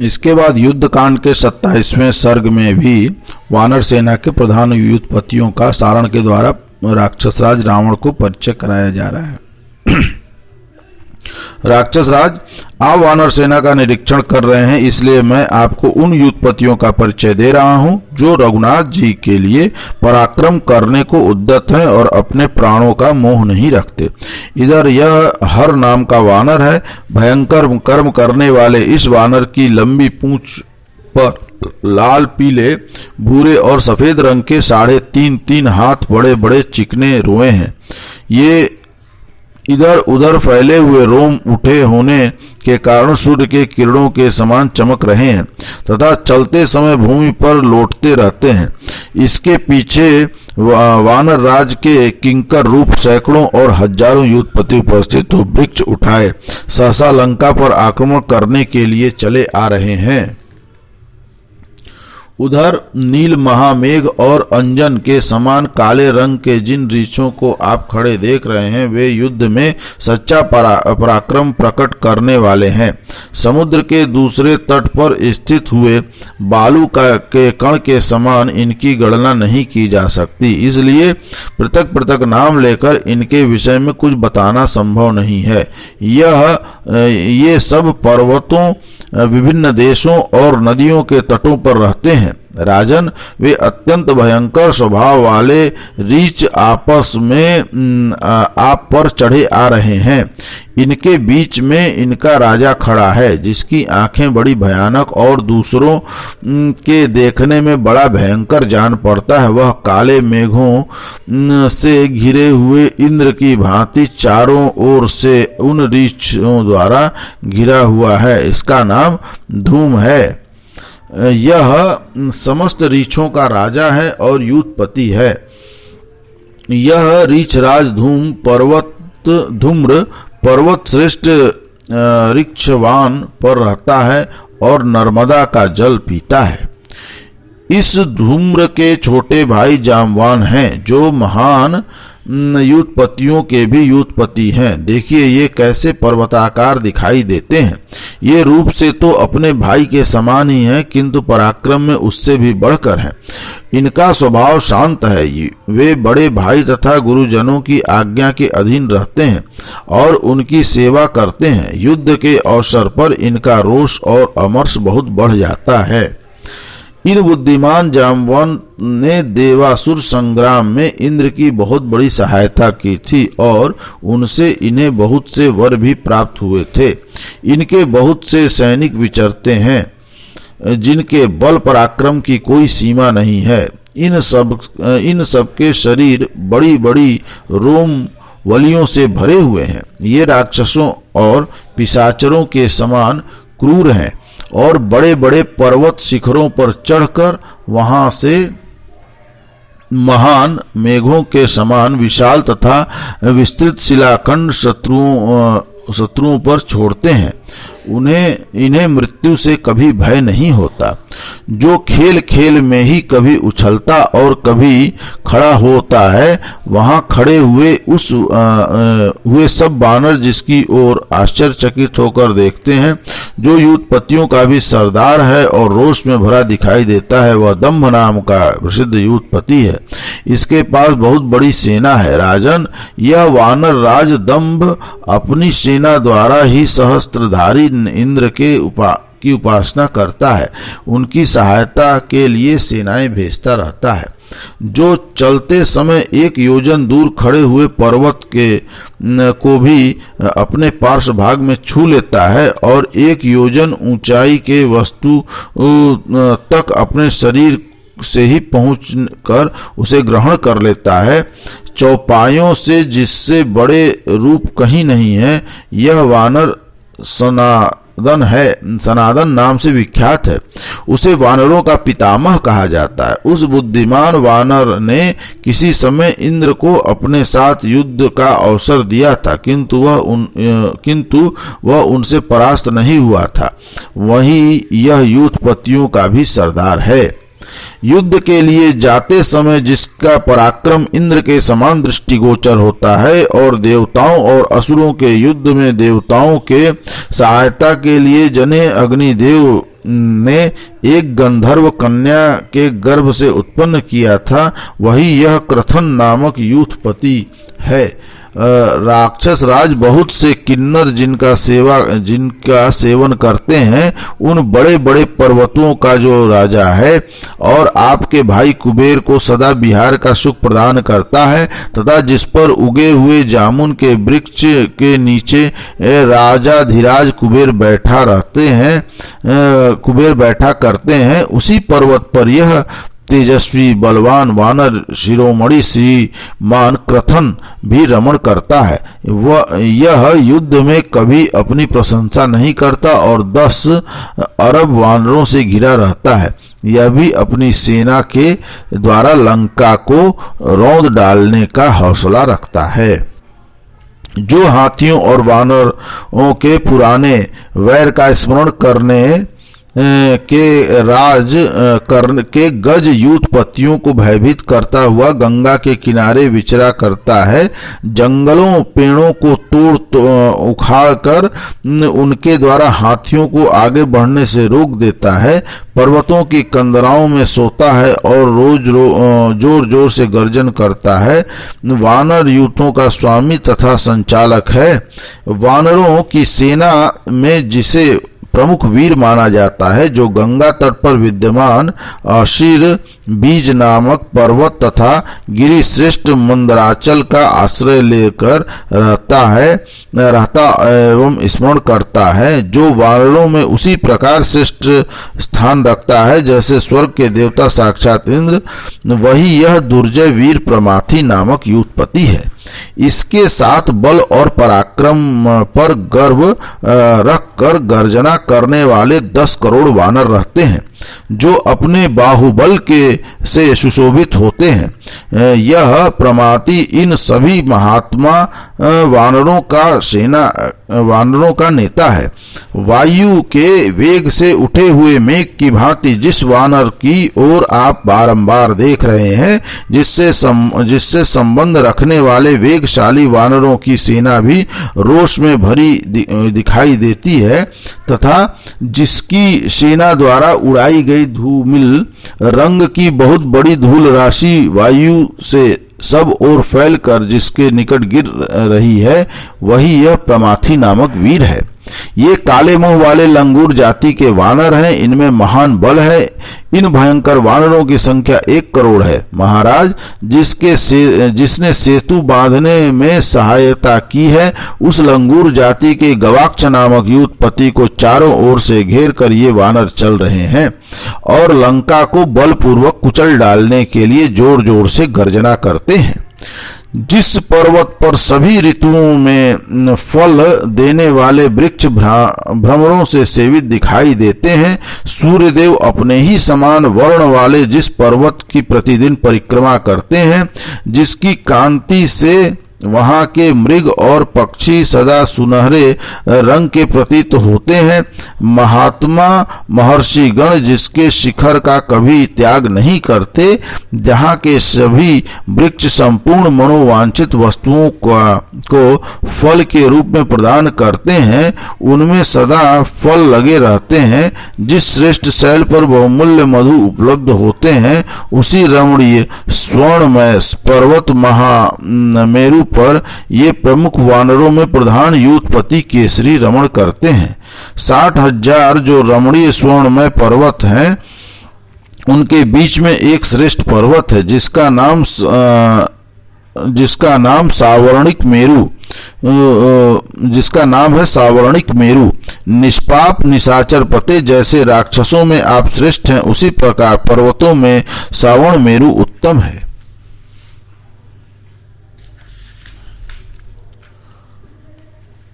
इसके बाद युद्ध कांड के 27वें सर्ग में भी वानर सेना के प्रधान युद्धपतियों का सारण के द्वारा राक्षसराज रावण को परिचय कराया जा रहा है। राक्षसराज, आप वानर सेना का निरीक्षण कर रहे हैं, इसलिए मैं आपको उन युद्धपतियों का परिचय दे रहा हूं जो रघुनाथ जी के लिए पराक्रम करने को उद्यत हैं और अपने प्राणों का मोह नहीं रखते। इधर यह हर नाम का वानर है। भयंकर कर्म करने वाले इस वानर की लंबी पूंछ पर लाल, पीले, भूरे और सफेद रंग के 3.5 हाथ बड़े बड़े चिकने रोए हैं। ये इधर उधर फैले हुए रोम उठे होने के कारण सूर्य के किरणों के समान चमक रहे हैं तथा चलते समय भूमि पर लौटते रहते हैं। इसके पीछे वानर राज के किंकर रूप सैकड़ों और हजारों युद्धपति उपस्थित हो वृक्ष उठाए सहसा लंका पर आक्रमण करने के लिए चले आ रहे हैं। उधर नील महामेघ और अंजन के समान काले रंग के जिन ऋषियों को आप खड़े देख रहे हैं, वे युद्ध में सच्चा पराक्रम प्रकट करने वाले हैं। समुद्र के दूसरे तट पर स्थित हुए बालू के कण के समान इनकी गणना नहीं की जा सकती, इसलिए पृथक पृथक नाम लेकर इनके विषय में कुछ बताना संभव नहीं है। ये सब पर्वतों, विभिन्न देशों और नदियों के तटों पर रहते हैं। राजन, वे अत्यंत भयंकर स्वभाव वाले रीछ आपस में आप पर चढ़े आ रहे हैं। इनके बीच में इनका राजा खड़ा है, जिसकी आंखें बड़ी भयानक और दूसरों के देखने में बड़ा भयंकर जान पड़ता है। वह काले मेघों से घिरे हुए इंद्र की भांति चारों ओर से उन रीछों द्वारा घिरा हुआ है। इसका नाम धूम है। यह समस्त रीछों का राजा है और युद्धपति है। यह रीछराज धूम्र पर्वत श्रेष्ठ ऋक्षवान पर रहता है और नर्मदा का जल पीता है। इस धूम्र के छोटे भाई जामवान हैं, जो महान युद्धपतियों के भी युद्धपति हैं। देखिए ये कैसे पर्वताकार दिखाई देते हैं। ये रूप से तो अपने भाई के समान ही हैं, किंतु पराक्रम में उससे भी बढ़कर हैं। इनका स्वभाव शांत है। वे बड़े भाई तथा गुरुजनों की आज्ञा के अधीन रहते हैं और उनकी सेवा करते हैं। युद्ध के अवसर पर इनका रोष और अमर्ष बहुत बढ़ जाता है। इन बुद्धिमान जाम्बवान ने देवासुर संग्राम में इंद्र की बहुत बड़ी सहायता की थी और उनसे इन्हें बहुत से वर भी प्राप्त हुए थे। इनके बहुत से सैनिक विचरते हैं, जिनके बल पराक्रम की कोई सीमा नहीं है। इन सब के शरीर बड़ी बड़ी रोम वलियों से भरे हुए हैं। ये राक्षसों और पिशाचरों के समान क्रूर हैं और बड़े बड़े पर्वत शिखरों पर चढ़कर वहां से महान मेघों के समान विशाल तथा विस्तृत शिलाखंड शत्रुओं पर छोड़ते हैं। इन्हें मृत्यु से कभी भय नहीं होता। जो खेल खेल में ही कभी उछलता और कभी खड़ा होता है, वहां खड़े हुए सब बानर जिसकी ओर आश्चर्यचकित होकर देखते हैं। जो युद्धपतियों का भी सरदार है और रोष में भरा दिखाई देता है, वह दंभ नाम का प्रसिद्ध युद्धपति है। इसके पास बहुत बड़ी सेना है। राजन, यह वानर राज दंभ अपनी सेना द्वारा ही सहस्त्रधारी इंद्र की उपासना करता है। उनकी सहायता के लिए सेनाएं भेजता रहता है। जो चलते समय 1 योजन दूर खड़े हुए पर्वत को भी अपने पार्श्व भाग में छू लेता है और 1 योजन ऊंचाई के वस्तु तक अपने शरीर से ही पहुंचकर उसे ग्रहण कर लेता है। चौपायों से जिससे बड़े रूप कहीं नहीं है, यह वानर सनादन नाम से विख्यात है। उसे वानरों का पितामह कहा जाता है। उस बुद्धिमान वानर ने किसी समय इंद्र को अपने साथ युद्ध का अवसर दिया था, किंतु वह उनसे परास्त नहीं हुआ था। वहीं यह युद्धपतियों का भी सरदार है। युद्ध के लिए जाते समय जिसका पराक्रम इंद्र के समान दृष्टिगोचर होता है और देवताओं और असुरों के युद्ध में देवताओं के सहायता के लिए जने अग्निदेव ने एक गंधर्व कन्या के गर्भ से उत्पन्न किया था, वही यह क्रथन नामक यूथपति है। राक्षस राज बहुत से किन्नर जिनका सेवन करते हैं, उन बड़े बड़े पर्वतों का जो राजा है और आपके भाई कुबेर को सदा विहार का सुख प्रदान करता है, तथा जिस पर उगे हुए जामुन के वृक्ष के नीचे राजाधिराज कुबेर बैठा करते हैं, उसी पर्वत पर यह तेजस्वी बलवान वानर शिरोमणि श्रीमान क्रथन भी रमण करता है। यह युद्ध में कभी अपनी प्रशंसा नहीं करता और 10 अरब वानरों से घिरा रहता है। यह भी अपनी सेना के द्वारा लंका को रौंद डालने का हौसला रखता है। जो हाथियों और वानरों के पुराने वैर का स्मरण करने के गज यूथपतियों को भयभीत करता हुआ गंगा के किनारे विचरा करता है, जंगलों पेड़ों को उखाड़ कर उनके द्वारा हाथियों को आगे बढ़ने से रोक देता है, पर्वतों की कंदराओं में सोता है और रोज जोर जोर से गर्जन करता है। वानर यूथों का स्वामी तथा संचालक है। वानरों की सेना में जिसे प्रमुख वीर माना जाता है, जो गंगा तट पर विद्यमान अशीर बीज नामक पर्वत तथा गिरि श्रेष्ठ मंदराचल का आश्रय लेकर रहता एवं स्मरण करता है, जो वानरों में उसी प्रकार श्रेष्ठ स्थान रखता है जैसे स्वर्ग के देवता साक्षात इंद्र, वही यह दुर्जय वीर प्रमाथी नामक यूथपति है। इसके साथ बल और पराक्रम पर गर्व रखकर गर्जना करने वाले 10 करोड़ वानर रहते हैं, जो अपने बाहुबल से सुशोभित होते हैं। यह प्रमाति इन सभी महात्मा वानरों का नेता है। वायु के वेग से उठे हुए मेघ की भांति जिस वानर की ओर आप बारंबार देख रहे हैं, जिससे संबंध रखने वाले वेगशाली वानरों की सेना भी रोष में भरी दिखाई देती है, तथा जिसकी सेना द्वारा उड़ाई गई धूमिल रंग की बहुत बड़ी धूल राशि वायु से सब ओर फैलकर जिसके निकट गिर रही है, वही यह प्रमाथी नामक वीर है। ये काले मुंह वाले लंगूर जाति के वानर हैं, इनमें महान बल है। इन भयंकर वानरों की संख्या 1 करोड़ है। महाराज, जिसने सेतु बांधने में सहायता की है, उस लंगूर जाति के गवाक्ष नामक यूथपति को चारों ओर से घेर कर ये वानर चल रहे हैं और लंका को बलपूर्वक कुचल डालने के लिए जोर जोर से गर्जना करते हैं। जिस पर्वत पर सभी ऋतुओं में फल देने वाले वृक्ष भ्रमरों से सेवित दिखाई देते हैं, सूर्यदेव अपने ही समान वर्ण वाले जिस पर्वत की प्रतिदिन परिक्रमा करते हैं, जिसकी कांति से वहां के मृग और पक्षी सदा सुनहरे रंग के प्रतीत होते हैं, महात्मा महर्षि गण जिसके शिखर का कभी त्याग नहीं करते, जहां के सभी वृक्ष संपूर्ण मनोवांछित वस्तुओं को फल के रूप में प्रदान करते हैं, उनमें सदा फल लगे रहते हैं। जिस श्रेष्ठ शैल पर बहुमूल्य मधु उपलब्ध होते हैं, उसी रमणीय स्वर्णमय पर्वत महामेरु पर ये प्रमुख वानरों में प्रधान यूथपति केसरी रमण करते हैं। 60,000 जो रमणीय स्वर्णमय पर्वत हैं, उनके बीच में एक श्रेष्ठ पर्वत है जिसका नाम है सावर्णिक मेरु। निष्पाप निशाचर पते जैसे राक्षसों में आप श्रेष्ठ हैं, उसी प्रकार पर्वतों में सावर्ण मेरु उत्तम है।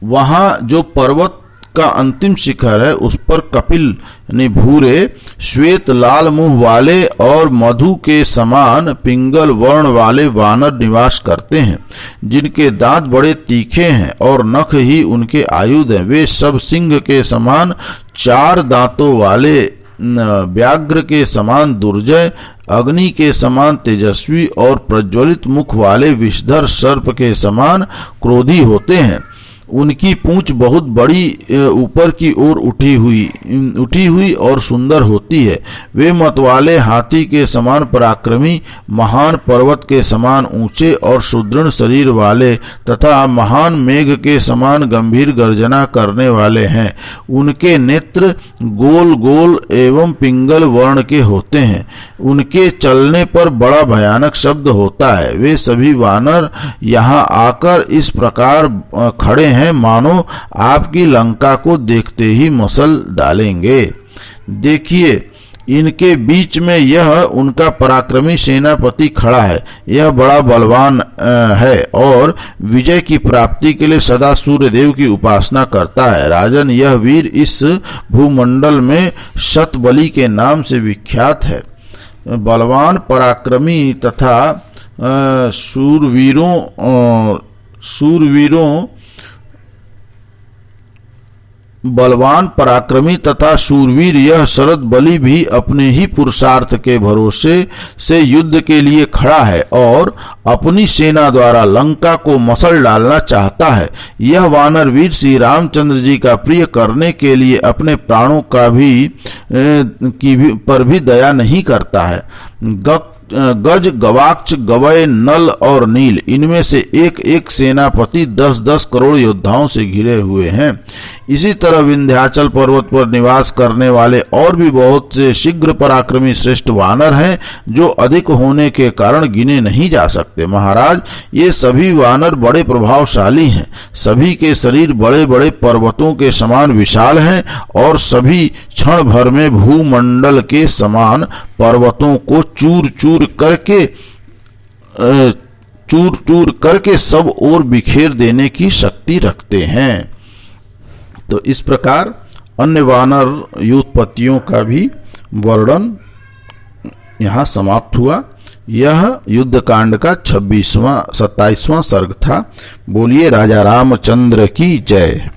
वहां जो पर्वत का अंतिम शिखर है, उस पर कपिल यानी भूरे श्वेत लाल मुंह वाले और मधु के समान पिंगल वर्ण वाले वानर निवास करते हैं, जिनके दांत बड़े तीखे हैं और नख ही उनके आयुध हैं। वे सब सिंह के समान 4 दांतों वाले, व्याघ्र के समान दुर्जय, अग्नि के समान तेजस्वी और प्रज्वलित मुख वाले विषधर सर्प के समान क्रोधी होते हैं। उनकी पूंछ बहुत बड़ी ऊपर की ओर उठी हुई और सुंदर होती है। वे मतवाले हाथी के समान पराक्रमी, महान पर्वत के समान ऊंचे और सुदृढ़ शरीर वाले तथा महान मेघ के समान गंभीर गर्जना करने वाले हैं। उनके नेत्र गोल गोल एवं पिंगल वर्ण के होते हैं। उनके चलने पर बड़ा भयानक शब्द होता है। वे सभी वानर यहाँ आकर इस प्रकार खड़े हैं मानो आपकी लंका को देखते ही मसल डालेंगे। देखिए, इनके बीच में यह उनका पराक्रमी सेनापति खड़ा है। यह बड़ा बलवान है और विजय की प्राप्ति के लिए सदा सूर्यदेव की उपासना करता है। राजन, यह वीर इस भूमंडल में शतबली के नाम से विख्यात है। बलवान, पराक्रमी तथा बलवान, पराक्रमी तथा शूरवीर यह शरद बलि भी अपने ही पुरुषार्थ के भरोसे से युद्ध के लिए खड़ा है और अपनी सेना द्वारा लंका को मसल डालना चाहता है। यह वानर वीर श्री रामचंद्र जी का प्रिय करने के लिए अपने प्राणों पर भी दया नहीं करता है। गज, गवाक्ष, गवय, नल और नील, इनमें से एक एक सेनापति 10-10 करोड़ योद्धाओं से घिरे हुए हैं। इसी तरह विंध्याचल पर्वत पर निवास करने वाले और भी बहुत से शीघ्र पराक्रमी श्रेष्ठ वानर हैं जो अधिक होने के कारण गिने नहीं जा सकते। महाराज, ये सभी वानर बड़े प्रभावशाली हैं। सभी के शरीर बड़े बड़े पर्वतों के समान विशाल हैं और सभी क्षण भर में भूमंडल के समान पर्वतों को चूर चूर करके सब ओर बिखेर देने की शक्ति रखते हैं। तो इस प्रकार अन्य वानर युद्धपतियों का भी वर्णन यहाँ समाप्त हुआ। यह युद्धकांड का 27वां सर्ग था। बोलिए राजा रामचंद्र की जय।